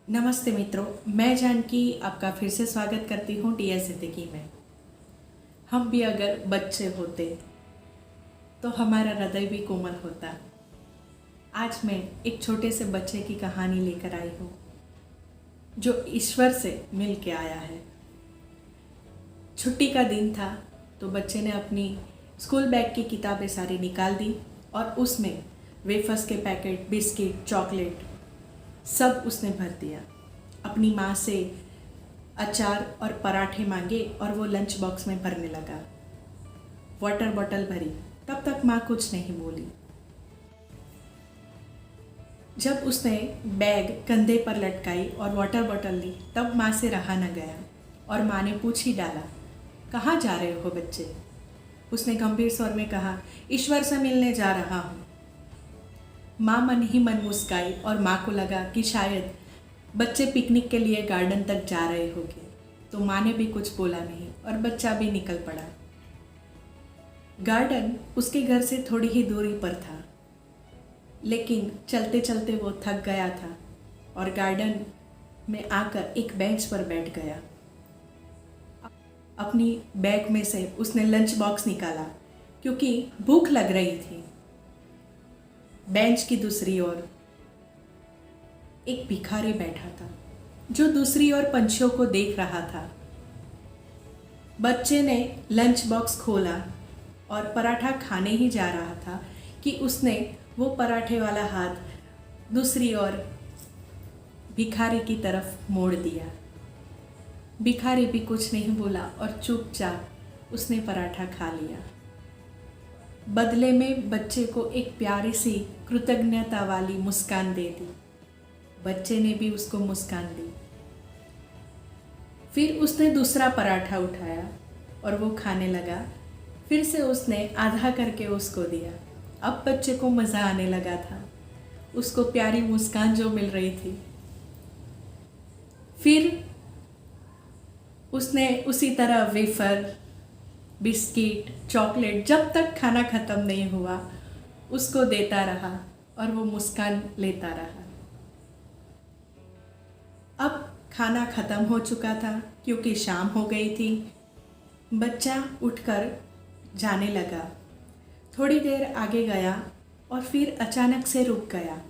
नमस्ते मित्रों, मैं जानकी आपका फिर से स्वागत करती हूँ टीएस ज़िंदगी में। हम भी अगर बच्चे होते तो हमारा हृदय भी कोमल होता। आज मैं एक छोटे से बच्चे की कहानी लेकर आई हूँ जो ईश्वर से मिल के आया है। छुट्टी का दिन था तो बच्चे ने अपनी स्कूल बैग की किताबें सारी निकाल दी और उसमें वेफर्स के पैकेट, बिस्किट, चॉकलेट सब उसने भर दिया। अपनी माँ से अचार और पराठे मांगे और वो लंच बॉक्स में भरने लगा। वाटर बॉटल भरी, तब तक माँ कुछ नहीं बोली। जब उसने बैग कंधे पर लटकाई और वाटर बॉटल ली तब माँ से रहा न गया और माँ ने पूछ ही डाला, कहाँ जा रहे हो बच्चे? उसने गंभीर स्वर में कहा, ईश्वर से मिलने जा रहा हूँ। माँ मन ही मन मुस्काई और माँ को लगा कि शायद बच्चे पिकनिक के लिए गार्डन तक जा रहे होंगे, तो माँ ने भी कुछ बोला नहीं और बच्चा भी निकल पड़ा। गार्डन उसके घर से थोड़ी ही दूरी पर था, लेकिन चलते चलते वो थक गया था और गार्डन में आकर एक बेंच पर बैठ गया। अपनी बैग में से उसने लंच बॉक्स निकाला क्योंकि भूख लग रही थी। बेंच की दूसरी ओर एक भिखारी बैठा था जो दूसरी ओर पंछियों को देख रहा था। बच्चे ने लंच बॉक्स खोला और पराठा खाने ही जा रहा था कि उसने वो पराठे वाला हाथ दूसरी ओर भिखारी की तरफ मोड़ दिया। भिखारी भी कुछ नहीं बोला और चुपचाप उसने पराठा खा लिया। बदले में बच्चे को एक प्यारी सी कृतज्ञता वाली मुस्कान दे दी। बच्चे ने भी उसको मुस्कान दी। फिर उसने दूसरा पराठा उठाया और वो खाने लगा। फिर से उसने आधा करके उसको दिया। अब बच्चे को मज़ा आने लगा था, उसको प्यारी मुस्कान जो मिल रही थी। फिर उसने उसी तरह वेफर, बिस्किट, चॉकलेट जब तक खाना ख़त्म नहीं हुआ उसको देता रहा और वो मुस्कान लेता रहा। अब खाना ख़त्म हो चुका था क्योंकि शाम हो गई थी। बच्चा उठकर जाने लगा। थोड़ी देर आगे गया और फिर अचानक से रुक गया।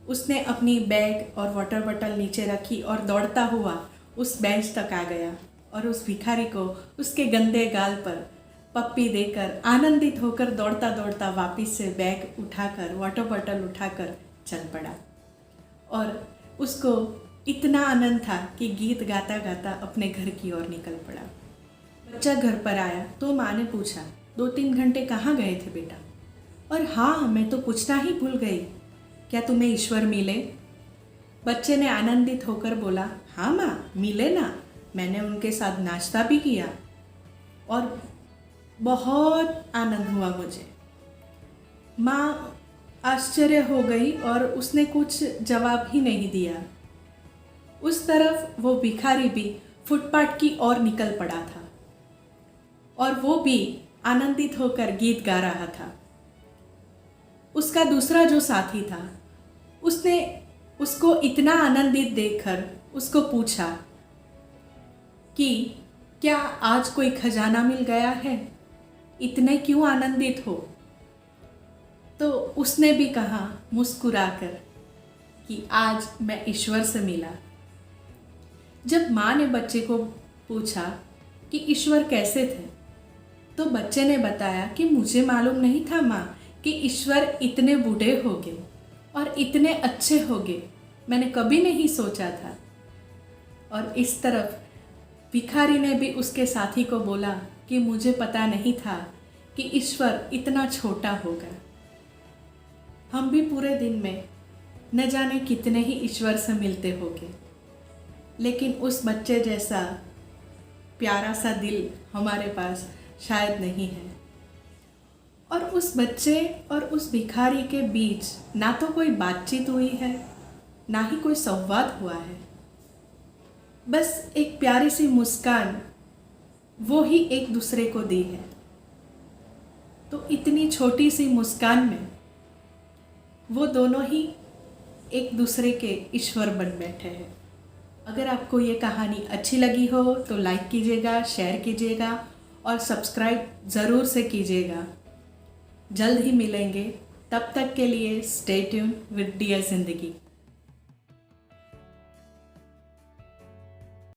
उसने अपनी बैग और वाटर बॉटल नीचे रखी और दौड़ता हुआ उस बेंच तक आ गया और उस भिखारी को उसके गंदे गाल पर पप्पी देकर आनंदित होकर दौड़ता दौड़ता वापस से बैग उठाकर, वाटर बॉटल उठाकर चल पड़ा। और उसको इतना आनंद था कि गीत गाता गाता अपने घर की ओर निकल पड़ा। बच्चा घर पर आया तो माँ ने पूछा, 2-3 घंटे कहाँ गए थे बेटा? और हाँ, मैं तो पूछना ही भूल गई, क्या तुम्हें ईश्वर मिले? बच्चे ने आनंदित होकर बोला, हाँ माँ, मिले ना। मैंने उनके साथ नाश्ता भी किया और बहुत आनंद हुआ मुझे। माँ आश्चर्य हो गई और उसने कुछ जवाब ही नहीं दिया। उस तरफ वो भिखारी भी फुटपाथ की ओर निकल पड़ा था और वो भी आनंदित होकर गीत गा रहा था। उसका दूसरा जो साथी था उसने उसको इतना आनंदित देखकर उसको पूछा कि क्या आज कोई खजाना मिल गया है? इतने क्यों आनंदित हो? तो उसने भी कहा मुस्कुराकर कि आज मैं ईश्वर से मिला। जब माँ ने बच्चे को पूछा कि ईश्वर कैसे थे, तो बच्चे ने बताया कि मुझे मालूम नहीं था माँ कि ईश्वर इतने बूढ़े होंगे और इतने अच्छे होंगे, मैंने कभी नहीं सोचा था। और इस तरफ भिखारी ने भी उसके साथी को बोला कि मुझे पता नहीं था कि ईश्वर इतना छोटा होगा। हम भी पूरे दिन में न जाने कितने ही ईश्वर से मिलते होंगे, लेकिन उस बच्चे जैसा प्यारा सा दिल हमारे पास शायद नहीं है। और उस बच्चे और उस भिखारी के बीच ना तो कोई बातचीत हुई है, ना ही कोई संवाद हुआ है। बस एक प्यारी सी मुस्कान वो ही एक दूसरे को दी है। तो इतनी छोटी सी मुस्कान में वो दोनों ही एक दूसरे के ईश्वर बन बैठे हैं। अगर आपको ये कहानी अच्छी लगी हो तो लाइक कीजिएगा, शेयर कीजिएगा और सब्सक्राइब ज़रूर से कीजिएगा। जल्द ही मिलेंगे, तब तक के लिए स्टे ट्यून विद डियर ज़िंदगी।